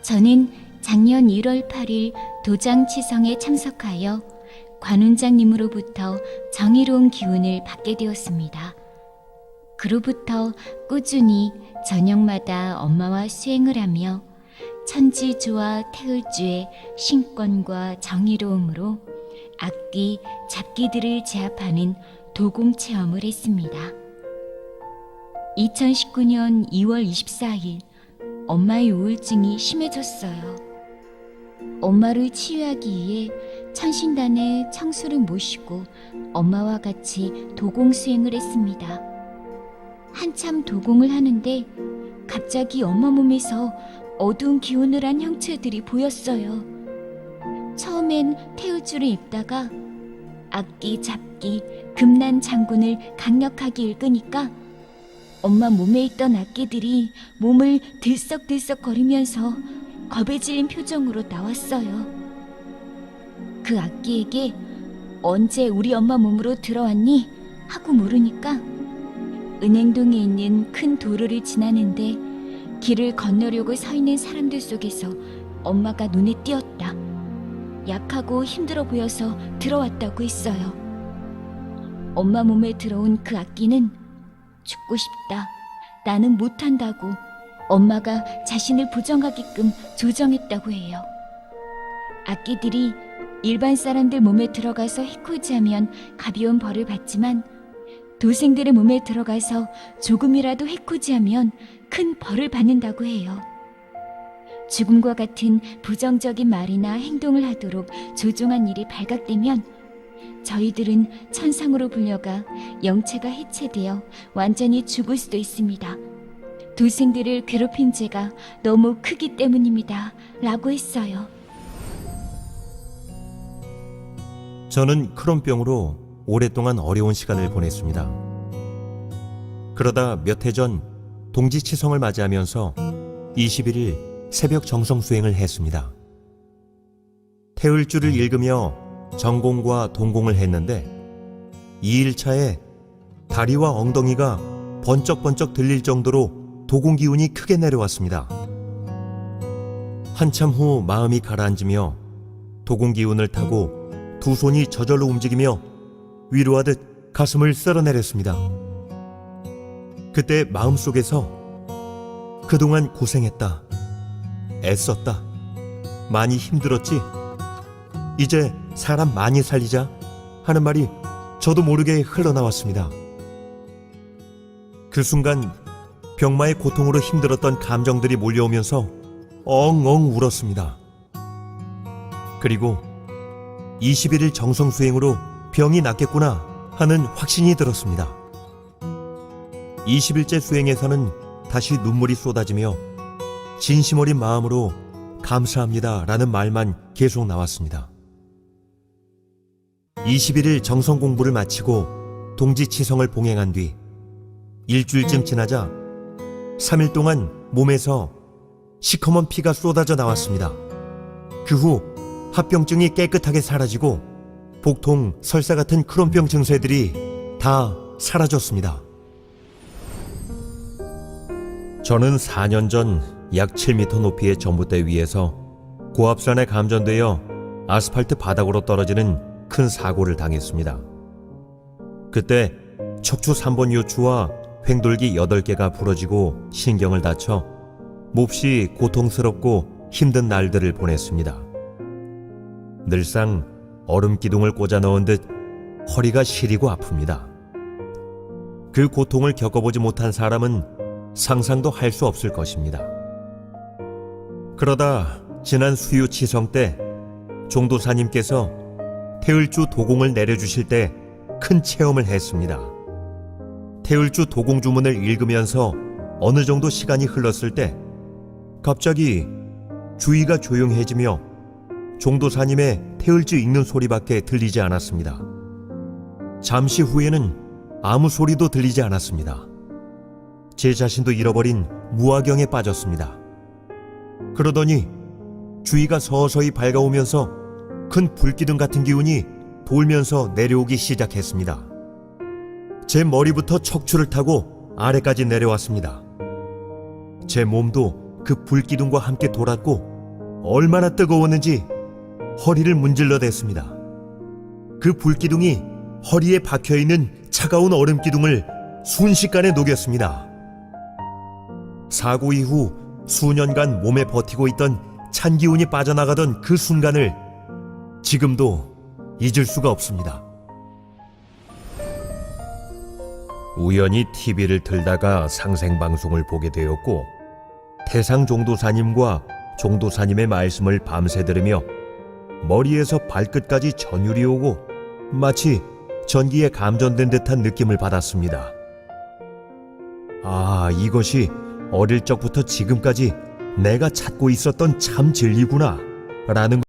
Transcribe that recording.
저는 작년 1월 8일 도장 치성에 참석하여 관원장님으로부터 정의로운 기운을 받게 되었습니다. 그로부터 꾸준히 저녁마다 엄마와 수행을 하며 천지주와 태을주의 신권과 정의로움으로 악기, 잡기들을 제압하는 도공 체험을 했습니다. 2019년 2월 24일 엄마의 우울증이 심해졌어요. 엄마를 치유하기 위해 천신단의 청수를 모시고 엄마와 같이 도공 수행을 했습니다. 한참 도공을 하는데 갑자기 엄마 몸에서 어두운 기운을 한 형체들이 보였어요. 처음엔 태울줄을 입다가 악기, 잡기, 금난 장군을 강력하게 읽으니까 엄마 몸에 있던 악기들이 몸을 들썩들썩 거리면서 겁에 질린 표정으로 나왔어요. 그 악기에게 언제 우리 엄마 몸으로 들어왔니? 하고 물으니까 은행동에 있는 큰 도로를 지나는데 길을 건너려고 서 있는 사람들 속에서 엄마가 눈에 띄었다. 약하고 힘들어 보여서 들어왔다고 했어요. 엄마 몸에 들어온 그 악기는 죽고 싶다, 나는 못한다고 엄마가 자신을 부정하게끔 조정했다고 해요. 악기들이 일반 사람들 몸에 들어가서 해코지하면 가벼운 벌을 받지만 도생들의 몸에 들어가서 조금이라도 해코지하면 큰 벌을 받는다고 해요. 죽음과 같은 부정적인 말이나 행동을 하도록 조종한 일이 발각되면 저희들은 천상으로 불려가 영체가 해체되어 완전히 죽을 수도 있습니다. 도생들을 괴롭힌 죄가 너무 크기 때문입니다. 라고 했어요. 저는 크론병으로 오랫동안 어려운 시간을 보냈습니다. 그러다 몇 해 전 동지치성을 맞이하면서 21일 새벽 정성 수행을 했습니다. 태을주를 읽으며 전공과 동공을 했는데 2일차에 다리와 엉덩이가 번쩍번쩍 들릴 정도로 도공 기운이 크게 내려왔습니다. 한참 후 마음이 가라앉으며 도공 기운을 타고 두 손이 저절로 움직이며 위로하듯 가슴을 쓸어내렸습니다. 그때 마음속에서 그동안 고생했다, 애썼다, 많이 힘들었지, 이제 사람 많이 살리자 하는 말이 저도 모르게 흘러나왔습니다. 그 순간 병마의 고통으로 힘들었던 감정들이 몰려오면서 엉엉 울었습니다. 그리고 21일 정성 수행으로 병이 낫겠구나 하는 확신이 들었습니다. 20일째 수행에서는 다시 눈물이 쏟아지며 진심 어린 마음으로 감사합니다 라는 말만 계속 나왔습니다. 21일 정성 공부를 마치고 동지치성을 봉행한 뒤 일주일쯤 지나자 3일 동안 몸에서 시커먼 피가 쏟아져 나왔습니다. 그 후 합병증이 깨끗하게 사라지고 복통, 설사 같은 크론병 증세들이 다 사라졌습니다. 저는 4년 전 약 7m 높이의 전봇대 위에서 고압산에 감전되어 아스팔트 바닥으로 떨어지는 큰 사고를 당했습니다. 그때 척추 3번 요추와 횡돌기 8개가 부러지고 신경을 다쳐 몹시 고통스럽고 힘든 날들을 보냈습니다. 늘상 얼음 기둥을 꽂아 넣은 듯 허리가 시리고 아픕니다. 그 고통을 겪어보지 못한 사람은 상상도 할 수 없을 것입니다. 그러다 지난 수유 치성 때 종도사님께서 태을주 도공을 내려주실 때 큰 체험을 했습니다. 태을주 도공 주문을 읽으면서 어느 정도 시간이 흘렀을 때 갑자기 주위가 조용해지며 종도사님의 태을주 읽는 소리밖에 들리지 않았습니다. 잠시 후에는 아무 소리도 들리지 않았습니다. 제 자신도 잃어버린 무아경에 빠졌습니다. 그러더니 주위가 서서히 밝아오면서 큰 불기둥 같은 기운이 돌면서 내려오기 시작했습니다. 제 머리부터 척추를 타고 아래까지 내려왔습니다. 제 몸도 그 불기둥과 함께 돌았고 얼마나 뜨거웠는지 허리를 문질러댔습니다. 그 불기둥이 허리에 박혀있는 차가운 얼음 기둥을 순식간에 녹였습니다. 사고 이후 수년간 몸에 버티고 있던 찬 기운이 빠져나가던 그 순간을 지금도 잊을 수가 없습니다. 우연히 TV를 틀다가 상생방송을 보게 되었고, 태상 종도사님과 종도사님의 말씀을 밤새 들으며 머리에서 발끝까지 전율이 오고 마치 전기에 감전된 듯한 느낌을 받았습니다. 아, 이것이 어릴 적부터 지금까지 내가 찾고 있었던 참 진리구나 라는